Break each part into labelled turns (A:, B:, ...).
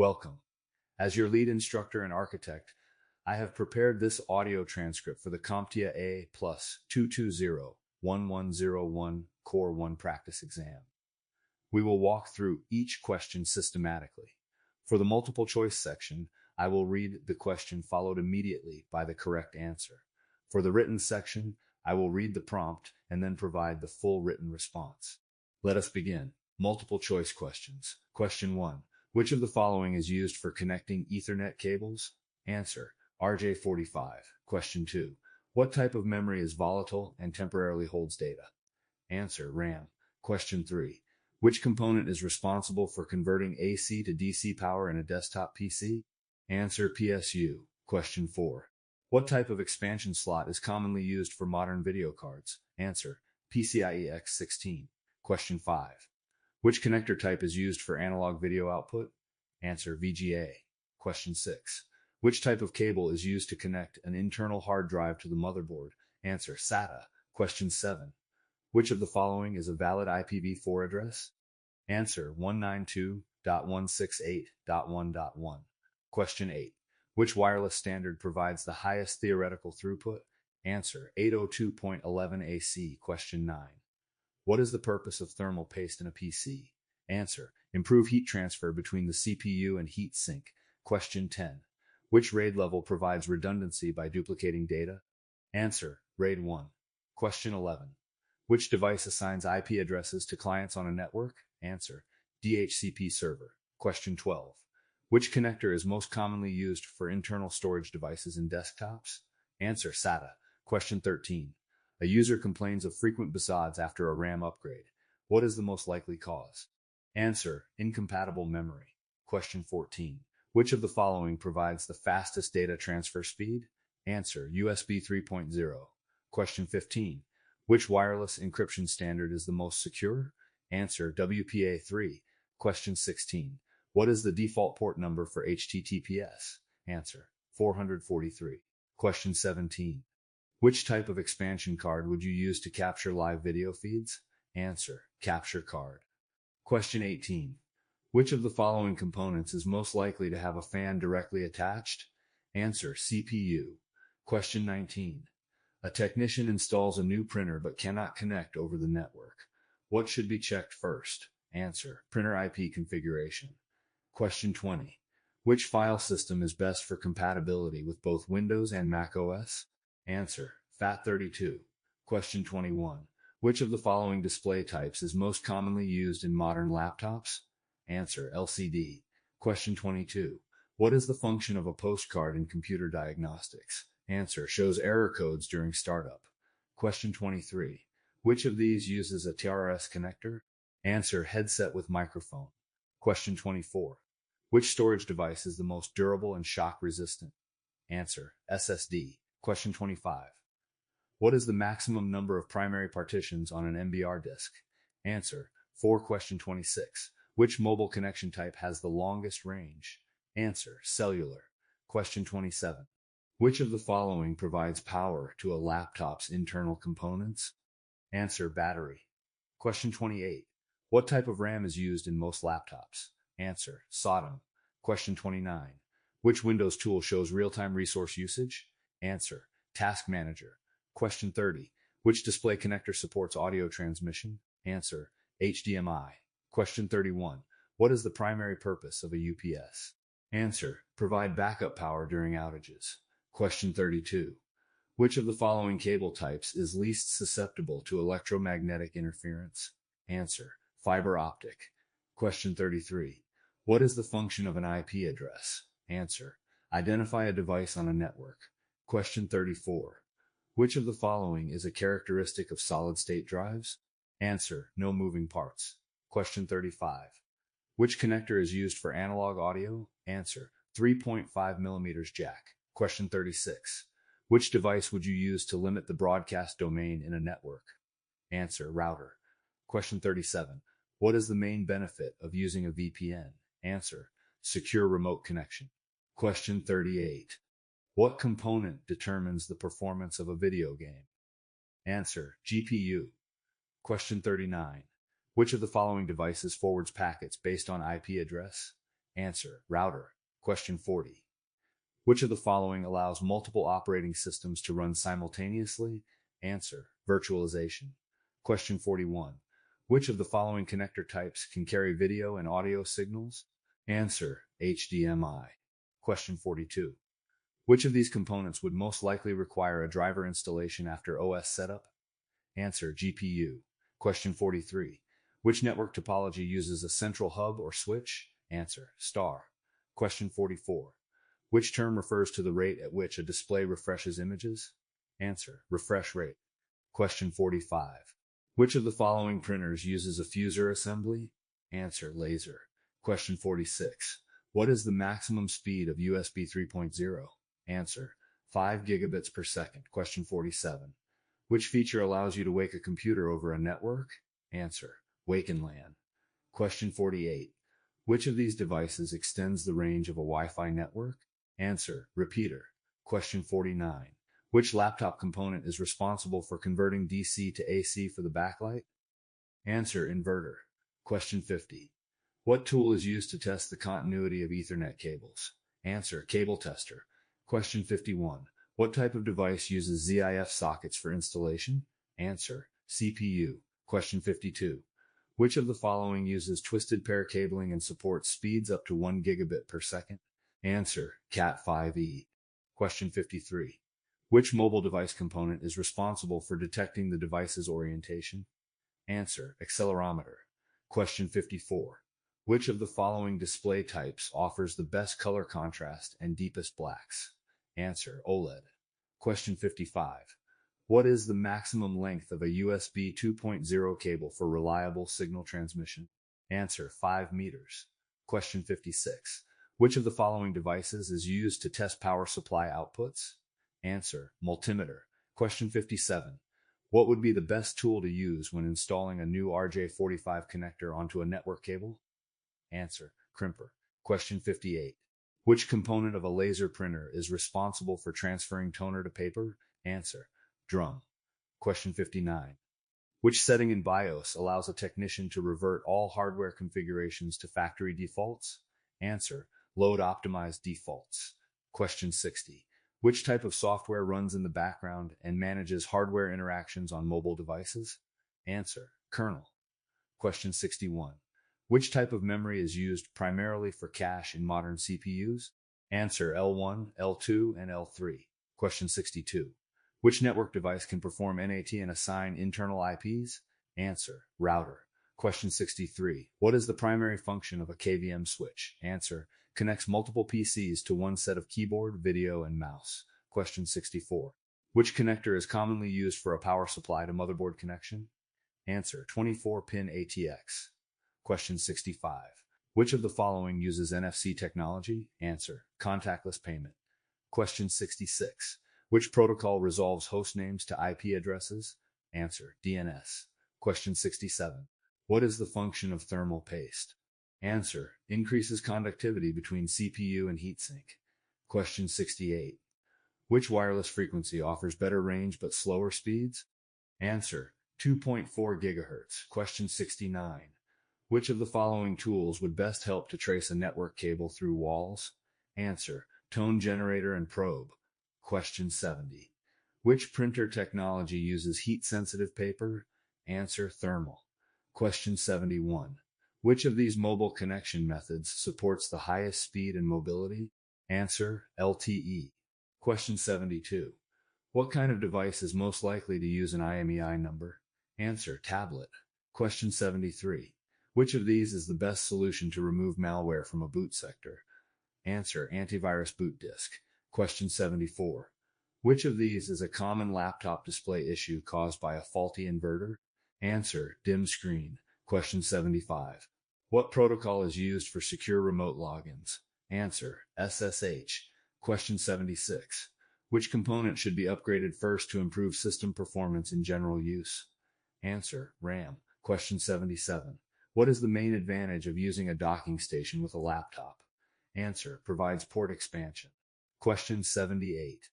A: Welcome. As your lead instructor and architect, I have prepared this audio transcript for the CompTIA A plus 220-1101 Core 1 practice exam. We will walk through each question systematically. For the multiple choice section, I will read the question followed immediately by the correct answer. For the written section, I will read the prompt and then provide the full written response. Let us begin. Multiple choice questions. Question 1. Which of the following is used for connecting Ethernet cables? Answer: RJ45. Question 2. What type of memory is volatile and temporarily holds data? Answer: RAM. Question 3. Which component is responsible for converting AC to DC power in a desktop PC? Answer: PSU. Question 4. What type of expansion slot is commonly used for modern video cards? Answer: PCIe X16. Question 5. Which connector type is used for analog video output? Answer: VGA. Question 6. Which type of cable is used to connect an internal hard drive to the motherboard? Answer: SATA. Question 7. Which of the following is a valid IPv4 address? Answer: 192.168.1.1. Question 8. Which wireless standard provides the highest theoretical throughput? Answer: 802.11 AC. Question 9. What is the purpose of thermal paste in a PC? Answer: improve heat transfer between the CPU and heat sink. Question 10. Which RAID level provides redundancy by duplicating data? Answer: RAID 1. Question 11. Which device assigns IP addresses to clients on a network? Answer: DHCP server. Question 12. Which connector is most commonly used for internal storage devices in desktops? Answer: SATA. Question 13. A user complains of frequent BSODs after a RAM upgrade. What is the most likely cause? Answer: incompatible memory. Question 14. Which of the following provides the fastest data transfer speed? Answer: USB 3.0. Question 15. Which wireless encryption standard is the most secure? Answer: WPA3. Question 16. What is the default port number for HTTPS? Answer: 443. Question 17. Which type of expansion card would you use to capture live video feeds? Answer: capture card. Question 18. Which of the following components is most likely to have a fan directly attached? Answer: CPU. Question 19. A technician installs a new printer but cannot connect over the network. What should be checked first? Answer: printer IP configuration. Question 20. Which file system is best for compatibility with both Windows and Mac OS? Answer: FAT32. Question 21. Which of the following display types is most commonly used in modern laptops? Answer: LCD. Question 22. What is the function of a postcard in computer diagnostics? Answer: shows error codes during startup. Question 23. Which of these uses a TRS connector? Answer: headset with microphone. Question 24. Which storage device is the most durable and shock resistant? Answer: SSD. Question 25. What is the maximum number of primary partitions on an MBR disk? Answer: 4. Question 26. Which mobile connection type has the longest range? Answer: cellular. Question 27. Which of the following provides power to a laptop's internal components? Answer: battery. Question 28. What type of RAM is used in most laptops? Answer: SODIMM. Question 29. Which Windows tool shows real-time resource usage? Answer: Task Manager. Question 30. Which display connector supports audio transmission? Answer: HDMI. Question 31. What is the primary purpose of a UPS? Answer: provide backup power during outages. Question 32. Which of the following cable types is least susceptible to electromagnetic interference? Answer: fiber optic. Question 33. What is the function of an IP address? Answer: identify a device on a network. Question 34. Which of the following is a characteristic of solid-state drives? Answer: no moving parts. Question 35. Which connector is used for analog audio? Answer: 3.5 millimeters jack. Question 36. Which device would you use to limit the broadcast domain in a network? Answer: router. Question 37. What is the main benefit of using a VPN? Answer: secure remote connection. Question 38. What component determines the performance of a video game? Answer: GPU. Question 39. Which of the following devices forwards packets based on IP address? Answer, router. Question 40. Which of the following allows multiple operating systems to run simultaneously? Answer, virtualization. Question 41. Which of the following connector types can carry video and audio signals? Answer, HDMI. Question 42. Which of these components would most likely require a driver installation after OS setup? Answer, GPU. Question 43. Which network topology uses a central hub or switch? Answer, star. Question 44. Which term refers to the rate at which a display refreshes images? Answer, refresh rate. Question 45. Which of the following printers uses a fuser assembly? Answer, laser. Question 46. What is the maximum speed of USB 3.0? Answer, 5 gigabits per second. Question 47. Which feature allows you to wake a computer over a network? Answer, wake and LAN. Question 48. Which of these devices extends the range of a Wi-Fi network? Answer, repeater. Question 49. Which laptop component is responsible for converting DC to AC for the backlight? Answer, inverter. Question 50. What tool is used to test the continuity of Ethernet cables? Answer, cable tester. Question 51. What type of device uses ZIF sockets for installation? Answer, CPU. Question 52. Which of the following uses twisted pair cabling and supports speeds up to 1 gigabit per second? Answer, Cat5e. Question 53. Which mobile device component is responsible for detecting the device's orientation? Answer, accelerometer. Question 54. Which of the following display types offers the best color contrast and deepest blacks? Answer, OLED. Question 55. What is the maximum length of a USB 2.0 cable for reliable signal transmission? Answer, 5 meters. Question 56. Which of the following devices is used to test power supply outputs? Answer, multimeter. Question 57. What would be the best tool to use when installing a new RJ45 connector onto a network cable? Answer, crimper. Question 58. Which component of a laser printer is responsible for transferring toner to paper? Answer, drum. Question 59. Which setting in BIOS allows a technician to revert all hardware configurations to factory defaults? Answer, load-optimized defaults. Question 60. Which type of software runs in the background and manages hardware interactions on mobile devices? Answer, kernel. Question 61. Which type of memory is used primarily for cache in modern CPUs? Answer, L1, L2, and L3. Question 62. Which network device can perform NAT and assign internal IPs? Answer, router. Question 63. What is the primary function of a KVM switch? Answer, connects multiple PCs to one set of keyboard, video, and mouse. Question 64. Which connector is commonly used for a power supply to motherboard connection? Answer, 24-pin ATX. Question 65. Which of the following uses NFC technology? Answer, contactless payment. Question 66. Which protocol resolves host names to IP addresses? Answer, DNS. Question 67. What is the function of thermal paste? Answer, increases conductivity between CPU and heatsink. Question 68. Which wireless frequency offers better range but slower speeds? Answer, 2.4 gigahertz. Question 69. Which of the following tools would best help to trace a network cable through walls? Answer, tone generator and probe. Question 70. Which printer technology uses heat-sensitive paper? Answer, thermal. Question 71. Which of these mobile connection methods supports the highest speed and mobility? Answer, LTE. Question 72. What kind of device is most likely to use an IMEI number? Answer, tablet. Question 73. Which of these is the best solution to remove malware from a boot sector? Answer, antivirus boot disk. Question 74. Which of these is a common laptop display issue caused by a faulty inverter? Answer, dim screen. Question 75. What protocol is used for secure remote logins? Answer, SSH. Question 76. Which component should be upgraded first to improve system performance in general use? Answer, RAM. Question 77. What is the main advantage of using a docking station with a laptop? Answer, provides port expansion. Question 78.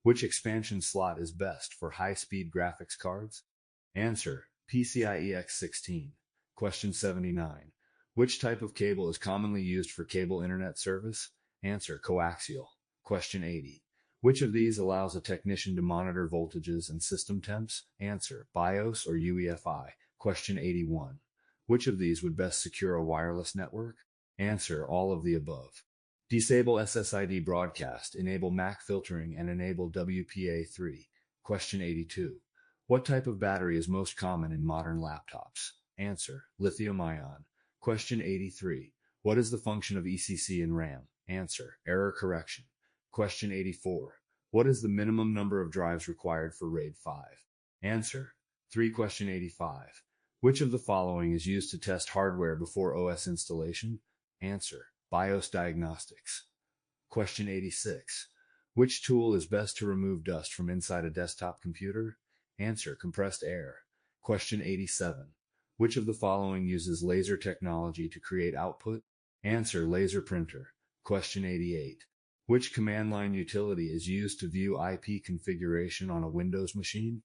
A: Which expansion slot is best for high-speed graphics cards? Answer, PCIe X16. Question 79. Which type of cable is commonly used for cable internet service? Answer, coaxial. Question 80. Which of these allows a technician to monitor voltages and system temps? Answer, BIOS or UEFI. Question 81. Which of these would best secure a wireless network? Answer, all of the above. Disable SSID broadcast, enable MAC filtering, and enable WPA3. Question 82. What type of battery is most common in modern laptops? Answer, lithium-ion. Question 83. What is the function of ECC in RAM? Answer, error correction. Question 84. What is the minimum number of drives required for RAID 5? Answer, 3. Question 85. Which of the following is used to test hardware before OS installation? Answer, BIOS diagnostics. Question 86. Which tool is best to remove dust from inside a desktop computer? Answer, compressed air. Question 87. Which of the following uses laser technology to create output? Answer, laser printer. Question 88. Which command line utility is used to view IP configuration on a Windows machine?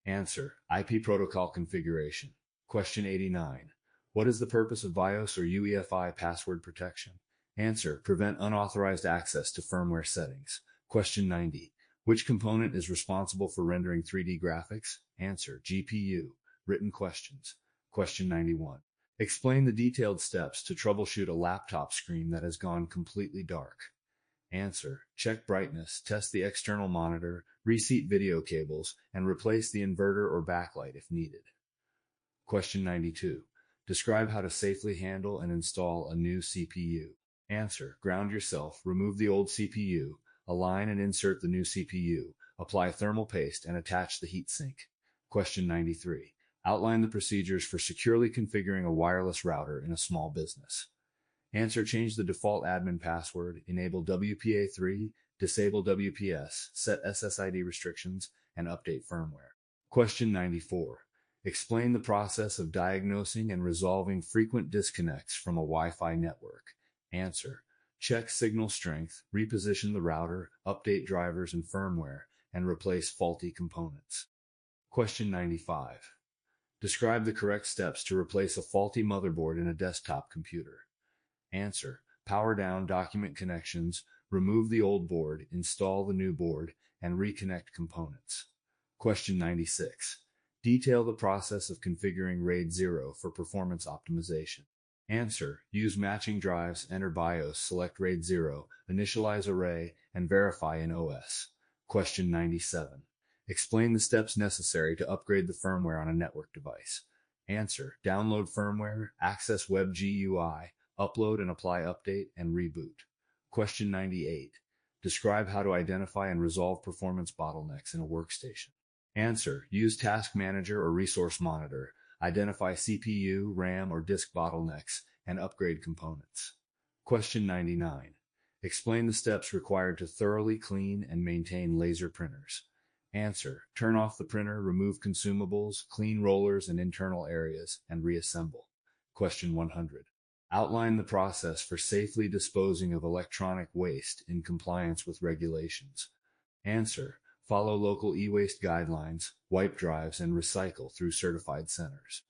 A: Answer, IP protocol configuration. Question 89. What is the purpose of BIOS or UEFI password protection? Answer, prevent unauthorized access to firmware settings. Question 90. Which component is responsible for rendering 3D graphics? Answer, GPU. Written questions. Question 91. Explain the detailed steps to troubleshoot a laptop screen that has gone completely dark. Answer, check brightness, test the external monitor, reseat video cables, and replace the inverter or backlight if needed. Question 92. Describe how to safely handle and install a new CPU. Answer, ground yourself, remove the old CPU, align and insert the new CPU, apply thermal paste, and attach the heatsink. Question 93. Outline the procedures for securely configuring a wireless router in a small business. Answer, change the default admin password, enable WPA3, disable WPS, set SSID restrictions, and update firmware. Question 94. Explain the process of diagnosing and resolving frequent disconnects from a Wi-Fi network. Answer, check signal strength, reposition the router, update drivers and firmware, and replace faulty components. Question 95. Describe the correct steps to replace a faulty motherboard in a desktop computer. Answer, power down document connections, remove the old board, install the new board, and reconnect components. Question 96. Detail the process of configuring RAID 0 for performance optimization. Answer, use matching drives, enter BIOS, select RAID 0, initialize array, and verify in OS. Question 97. Explain the steps necessary to upgrade the firmware on a network device. Answer, download firmware, access web GUI, upload and apply update, and reboot. Question 98. Describe how to identify and resolve performance bottlenecks in a workstation. Answer, use Task Manager or Resource Monitor, identify CPU, RAM, or disk bottlenecks, and upgrade components. Question 99. Explain the steps required to thoroughly clean and maintain laser printers. Answer, turn off the printer, remove consumables, clean rollers and internal areas, and reassemble. Question 100. Outline the process for safely disposing of electronic waste in compliance with regulations. Answer, follow local e-waste guidelines, wipe drives, and recycle through certified centers.